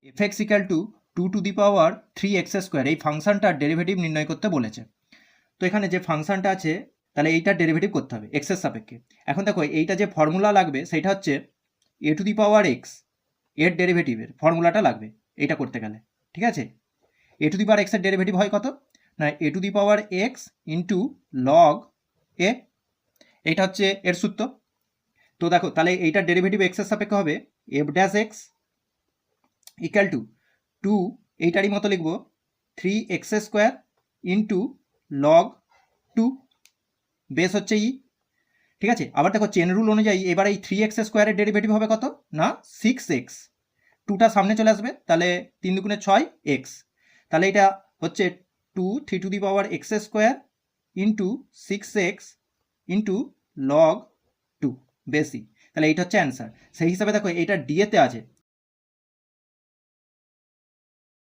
F x equal to 2^3x², এই ফাংশনটার derivative নির্ণয় করতে বলেছে। তো এখানে যে ফাংশনটা আছে তাহলে এইটার ডেরিভেটিভ করতে হবে এক্সের সাপেক্ষে। এখন দেখো এইটা যে ফর্মুলা লাগবে সেটা হচ্ছে a⁴x, এর ডেরিভেটিভের ফর্মুলাটা লাগবে এইটা করতে গেলে। ঠিক আছে, a⁴x এর ডেরিভেটিভ হয় কত না a⁴x ইন্টু লগ এ, এইটা হচ্ছে এর সূত্র। তো দেখো তাহলে এইটার ডেরিভেটিভ এক্সের সাপেক্ষে হবে f'(x) ইকাল টু 2, এইটারই মতো লিখবো 3x² ইন্টু লগ 2, বেস হচ্ছে ই। ঠিক আছে, আবার দেখো চেন রুল অনুযায়ী এবার এই 3x² এর ডেরিভেটিভ হবে কত না 6x, 2টা সামনে চলে আসবে, তাহলে 3 দুগুণে 6x, তাহলে এটা হচ্ছে 3x² into 6x into log 2 বেসি, তাহলে এইটা হচ্ছে অ্যান্সার। সেই হিসাবে দেখো এইটা ডিএতে আছে,